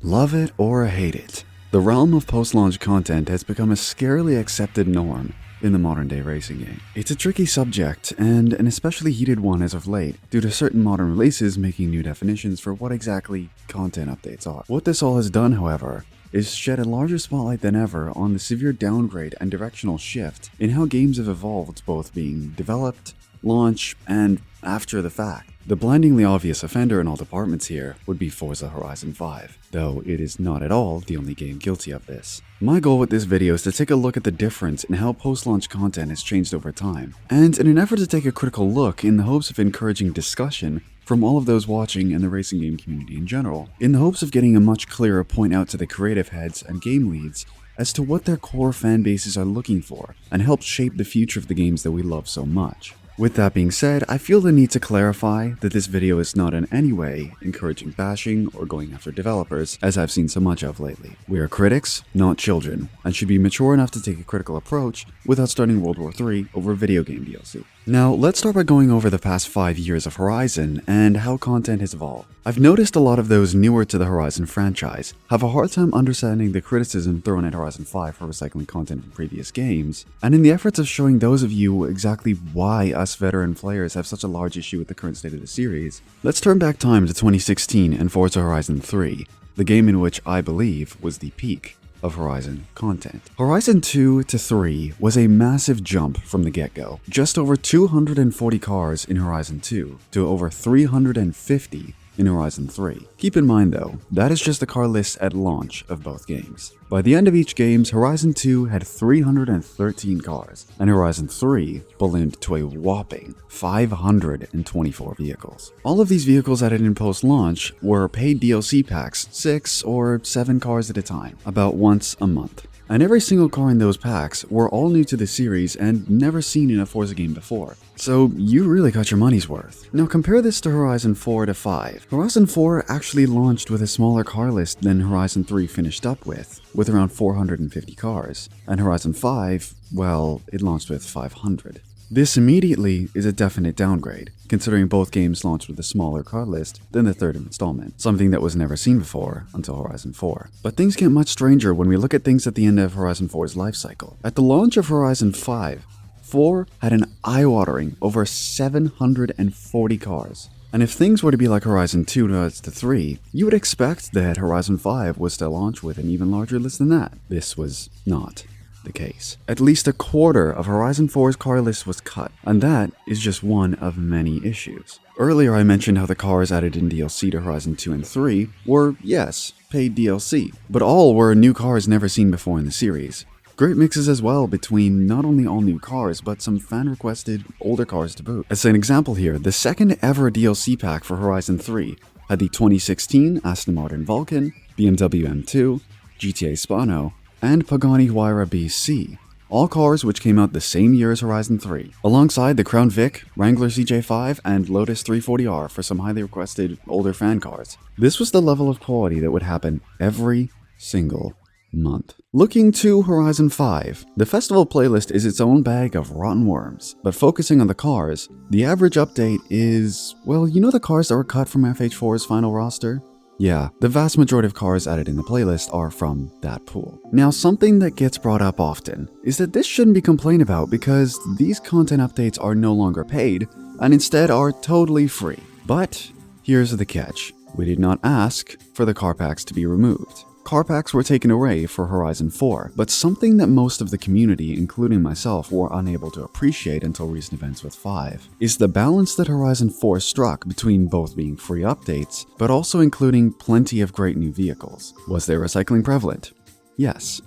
Love it or hate it, the realm of post-launch content has become a scarily accepted norm in the modern-day racing game. It's a tricky subject, and an especially heated one as of late, due to certain modern releases making new definitions for what exactly content updates are. What this all has done, however, is shed a larger spotlight than ever on the severe downgrade and directional shift in how games have evolved, both being developed, launched, and after the fact. The blindingly obvious offender in all departments here would be Forza Horizon 5, though it is not at all the only game guilty of this. My goal with this video is to take a look at the difference in how post-launch content has changed over time, and in an effort to take a critical look in the hopes of encouraging discussion from all of those watching and the racing game community in general, in the hopes of getting a much clearer point out to the creative heads and game leads as to what their core fan bases are looking for, and help shape the future of the games that we love so much. With that being said, I feel the need to clarify that this video is not in any way encouraging bashing or going after developers, as I've seen so much of lately. We are critics, not children, and should be mature enough to take a critical approach without starting World War III over video game DLC. Now, let's start by going over the past 5 years of Horizon and how content has evolved. I've noticed a lot of those newer to the Horizon franchise have a hard time understanding the criticism thrown at Horizon 5 for recycling content from previous games, and in the efforts of showing those of you exactly why us veteran players have such a large issue with the current state of the series, let's turn back time to 2016 and Forza Horizon 3, the game in which I believe was the peak of Horizon content. Horizon 2 to 3 was a massive jump from the get-go. Just over 240 cars in Horizon 2 to over 350 in Horizon 3. Keep in mind though, that is just the car list at launch of both games. By the end of each game, Horizon 2 had 313 cars, and Horizon 3 ballooned to a whopping 524 vehicles. All of these vehicles added in post-launch were paid DLC packs, 6 or 7 cars at a time, about once a month. And every single car in those packs were all new to the series and never seen in a Forza game before. So you really got your money's worth. Now compare this to Horizon 4 to 5. Horizon 4 actually launched with a smaller car list than Horizon 3 finished up with around 450 cars. And Horizon 5, well, it launched with 500. This immediately is a definite downgrade, considering both games launched with a smaller car list than the third installment, something that was never seen before until Horizon 4. But things get much stranger when we look at things at the end of Horizon 4's life cycle. At the launch of Horizon 5, 4 had an eye-watering over 740 cars. And if things were to be like Horizon 2 to 3, you would expect that Horizon 5 was to launch with an even larger list than that. This was not the case. At least a quarter of Horizon 4's car list was cut, and that is just one of many issues. Earlier I mentioned how the cars added in DLC to Horizon 2 and 3 were, yes, paid DLC, but all were new cars never seen before in the series. Great mixes as well between not only all new cars, but some fan-requested older cars to boot. As an example here, the second ever DLC pack for Horizon 3 had the 2016 Aston Martin Vulcan, BMW M2, GTA Spano, and Pagani Huayra BC, all cars which came out the same year as Horizon 3, alongside the Crown Vic, Wrangler CJ5, and Lotus 340R for some highly requested older fan cars. This was the level of quality that would happen every single month. Looking to Horizon 5, the festival playlist is its own bag of rotten worms, but focusing on the cars, the average update is, well, you know the cars that were cut from FH4's final roster? Yeah, the vast majority of cars added in the playlist are from that pool. Now, something that gets brought up often is that this shouldn't be complained about because these content updates are no longer paid and instead are totally free. But here's the catch. We did not ask for the car packs to be removed. Car packs were taken away for Horizon 4, but something that most of the community, including myself, were unable to appreciate until recent events with 5, is the balance that Horizon 4 struck between both being free updates, but also including plenty of great new vehicles. Was there recycling prevalent? Yes,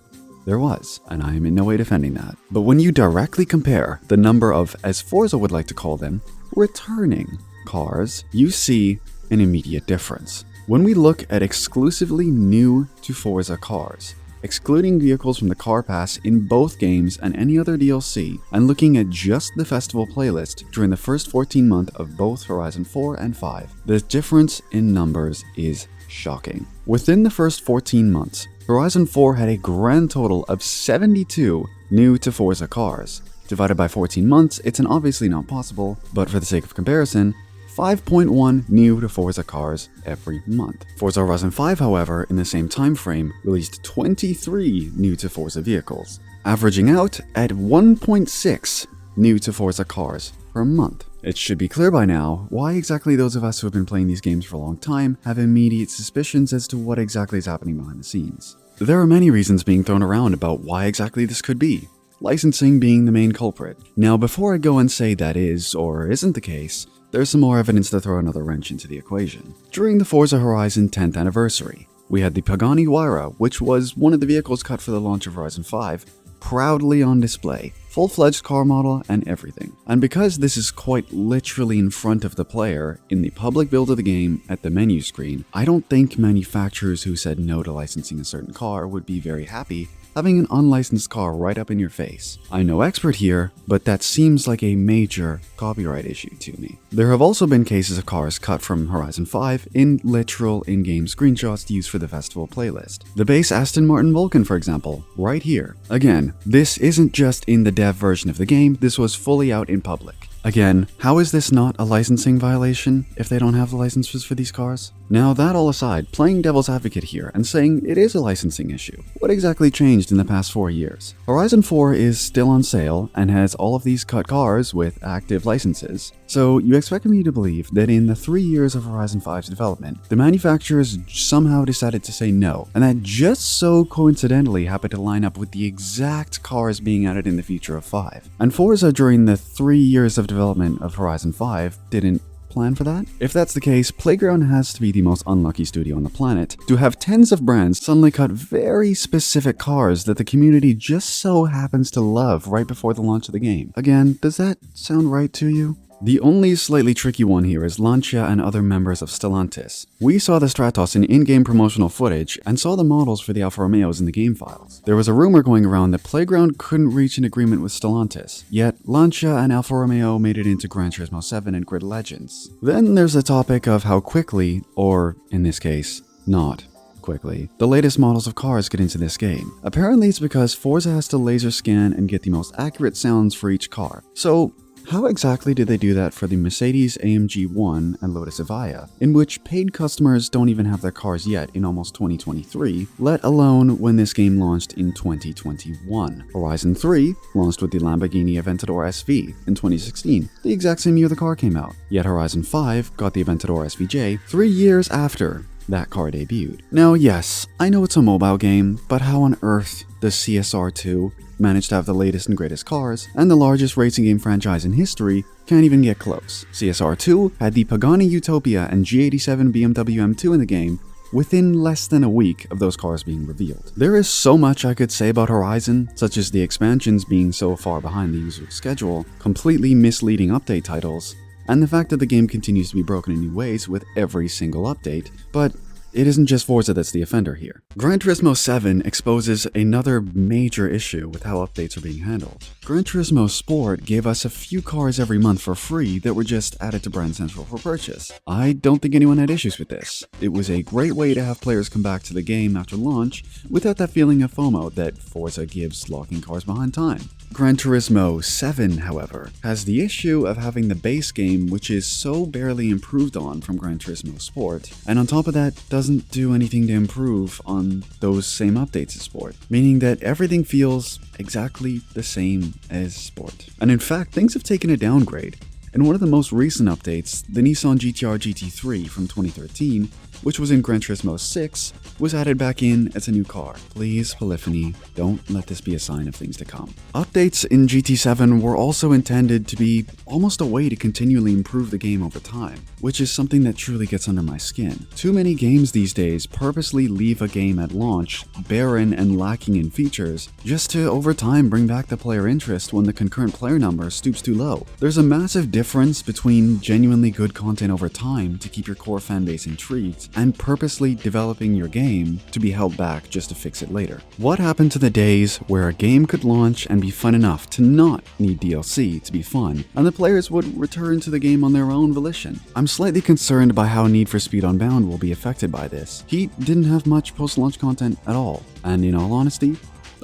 there was, and I am in no way defending that. But when you directly compare the number of, as Forza would like to call them, returning cars, you see an immediate difference. When we look at exclusively new to Forza cars, excluding vehicles from the car pass in both games and any other DLC, and looking at just the festival playlist during the first 14 months of both Horizon 4 and 5, the difference in numbers is shocking. Within the first 14 months, Horizon 4 had a grand total of 72 new to Forza cars. Divided by 14 months, it's an obviously not possible, but for the sake of comparison, 5.1 new to Forza cars every month. Forza Horizon 5, however, in the same time frame, released 23 new to Forza vehicles, averaging out at 1.6 new to Forza cars per month. It should be clear by now why exactly those of us who have been playing these games for a long time have immediate suspicions as to what exactly is happening behind the scenes. There are many reasons being thrown around about why exactly this could be, licensing being the main culprit. Now, before I go and say that is or isn't the case, there's some more evidence to throw another wrench into the equation. During the Forza Horizon 10th anniversary, we had the Pagani Huayra, which was one of the vehicles cut for the launch of Horizon 5, proudly on display, full-fledged car model and everything. And because this is quite literally in front of the player in the public build of the game at the menu screen, I don't think manufacturers who said no to licensing a certain car would be very happy having an unlicensed car right up in your face. I'm no expert here, but that seems like a major copyright issue to me. There have also been cases of cars cut from Horizon 5 in literal in-game screenshots used for the festival playlist. The base Aston Martin Vulcan, for example, right here. Again, this isn't just in the dev version of the game, this was fully out in public. Again, how is this not a licensing violation if they don't have the licenses for these cars? Now, that all aside, playing devil's advocate here and saying it is a licensing issue, what exactly changed in the past 4 years? Horizon 4 is still on sale and has all of these cut cars with active licenses. So you expect me to believe that in the 3 years of Horizon 5's development, the manufacturers somehow decided to say no, and that just so coincidentally happened to line up with the exact cars being added in the future of 5. And Forza during the 3 years of development of Horizon 5 didn't plan for that? If that's the case, Playground has to be the most unlucky studio on the planet to have tens of brands suddenly cut very specific cars that the community just so happens to love right before the launch of the game. Again, does that sound right to you? The only slightly tricky one here is Lancia and other members of Stellantis. We saw the Stratos in in-game promotional footage and saw the models for the Alfa Romeos in the game files. There was a rumor going around that Playground couldn't reach an agreement with Stellantis, yet Lancia and Alfa Romeo made it into Gran Turismo 7 and Grid Legends. Then there's the topic of how quickly, or in this case, not quickly, the latest models of cars get into this game. Apparently it's because Forza has to laser scan and get the most accurate sounds for each car. So, how exactly did they do that for the Mercedes AMG 1 and Lotus Evija, in which paid customers don't even have their cars yet in almost 2023, let alone when this game launched in 2021? Horizon 3 launched with the Lamborghini Aventador SV in 2016, the exact same year the car came out, yet Horizon 5 got the Aventador SVJ 3 years after that car debuted. Now yes, I know it's a mobile game, but how on earth does CSR2 manage to have the latest and greatest cars, and the largest racing game franchise in history can't even get close? CSR2 had the Pagani Utopia and G87 BMW M2 in the game within less than a week of those cars being revealed. There is so much I could say about Horizon, such as the expansions being so far behind the usual schedule, completely misleading update titles, and the fact that the game continues to be broken in new ways with every single update, but it isn't just Forza that's the offender here. Gran Turismo 7 exposes another major issue with how updates are being handled. Gran Turismo Sport gave us a few cars every month for free that were just added to Brand Central for purchase. I don't think anyone had issues with this. It was a great way to have players come back to the game after launch without that feeling of FOMO that Forza gives locking cars behind time. Gran Turismo 7, however, has the issue of having the base game, which is so barely improved on from Gran Turismo Sport, and on top of that doesn't do anything to improve on those same updates as Sport, meaning that everything feels exactly the same as Sport. And in fact, things have taken a downgrade. In one of the most recent updates, the Nissan GT-R GT3 from 2013, which was in Gran Turismo 6, was added back in as a new car. Please, Polyphony, don't let this be a sign of things to come. Updates in GT7 were also intended to be almost a way to continually improve the game over time, which is something that truly gets under my skin. Too many games these days purposely leave a game at launch barren and lacking in features, just to over time bring back the player interest when the concurrent player number stoops too low. There's a massive difference between genuinely good content over time to keep your core fanbase intrigued, and purposely developing your game to be held back just to fix it later. What happened to the days where a game could launch and be fun enough to not need DLC to be fun, and the players would return to the game on their own volition? I'm slightly concerned by how Need for Speed Unbound will be affected by this. Heat didn't have much post-launch content at all, and in all honesty,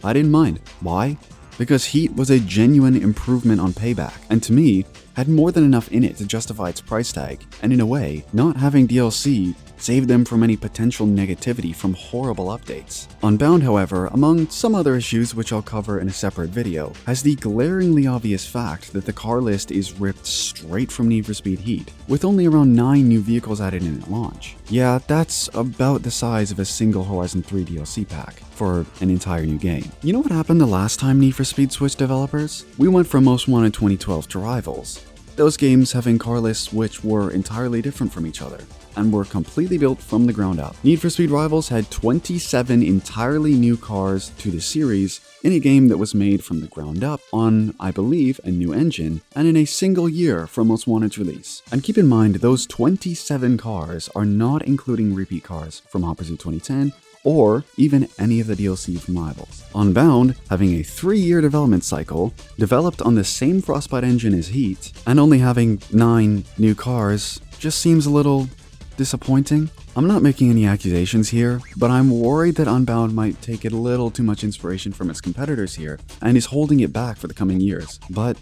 I didn't mind. Why? Because Heat was a genuine improvement on Payback, and to me, had more than enough in it to justify its price tag, and in a way, not having DLC saved them from any potential negativity from horrible updates. Unbound, however, among some other issues which I'll cover in a separate video, has the glaringly obvious fact that the car list is ripped straight from Need for Speed Heat, with only around 9 new vehicles added in at launch. Yeah, that's about the size of a single Horizon 3 DLC pack for an entire new game. You know what happened the last time Need for Speed switched developers? We went from Most Wanted 2012 to Rivals. Those games having car lists which were entirely different from each other, and were completely built from the ground up. Need for Speed Rivals had 27 entirely new cars to the series in a game that was made from the ground up on, I believe, a new engine, and in a single year from Most Wanted's release. And keep in mind, those 27 cars are not including repeat cars from Hot Pursuit 2010, or even any of the DLC from Rivals. Unbound, having a 3-year development cycle, developed on the same Frostbite engine as Heat, and only having 9 new cars, just seems a little disappointing. I'm not making any accusations here, but I'm worried that Unbound might take a little too much inspiration from its competitors here, and is holding it back for the coming years. But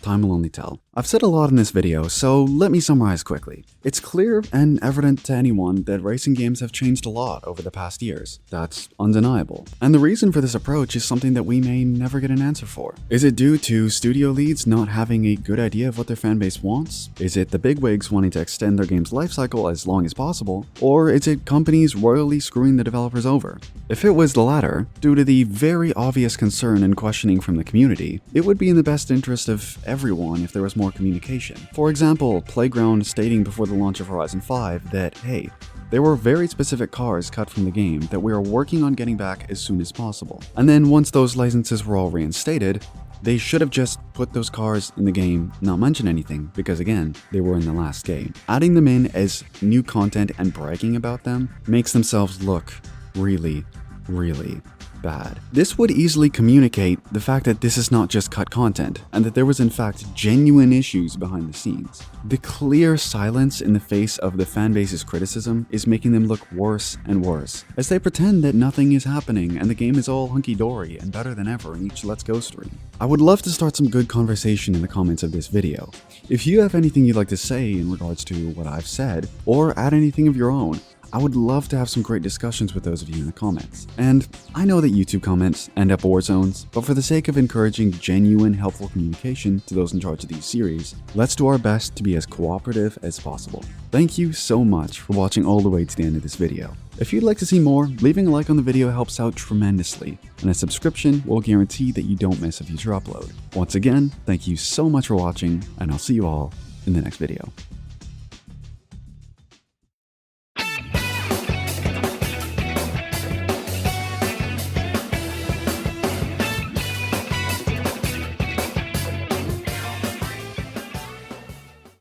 time will only tell. I've said a lot in this video, so let me summarize quickly. It's clear and evident to anyone that racing games have changed a lot over the past years. That's undeniable. And the reason for this approach is something that we may never get an answer for. Is it due to studio leads not having a good idea of what their fanbase wants? Is it the bigwigs wanting to extend their game's lifecycle as long as possible? Or is it companies royally screwing the developers over? If it was the latter, due to the very obvious concern and questioning from the community, it would be in the best interest of everyone if there was more communication. For example, Playground stating before the launch of Horizon 5 that, hey, there were very specific cars cut from the game that we are working on getting back as soon as possible. And then once those licenses were all reinstated, they should have just put those cars in the game, not mention anything, because again, they were in the last game. Adding them in as new content and bragging about them makes themselves look really, really bad. This would easily communicate the fact that this is not just cut content, and that there was in fact genuine issues behind the scenes. The clear silence in the face of the fanbase's criticism is making them look worse and worse, as they pretend that nothing is happening and the game is all hunky-dory and better than ever in each Let's Go stream. I would love to start some good conversation in the comments of this video. If you have anything you'd like to say in regards to what I've said, or add anything of your own, I would love to have some great discussions with those of you in the comments. And I know that YouTube comments end up war zones, but for the sake of encouraging genuine, helpful communication to those in charge of these series, let's do our best to be as cooperative as possible. Thank you so much for watching all the way to the end of this video. If you'd like to see more, leaving a like on the video helps out tremendously, and a subscription will guarantee that you don't miss a future upload. Once again, thank you so much for watching, and I'll see you all in the next video.